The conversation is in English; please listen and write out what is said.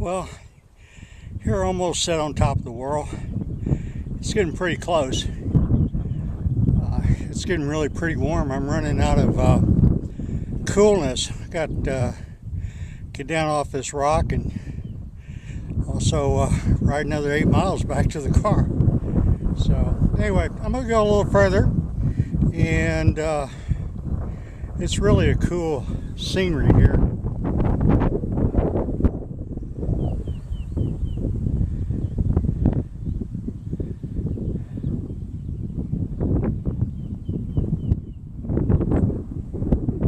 Well, here almost set on top of the world. It's getting pretty close. It's getting really pretty warm. I'm running out of coolness. I got get down off this rock and also ride another 8 miles back to the car. So anyway, I'm gonna go a little further, and it's really a cool scenery here.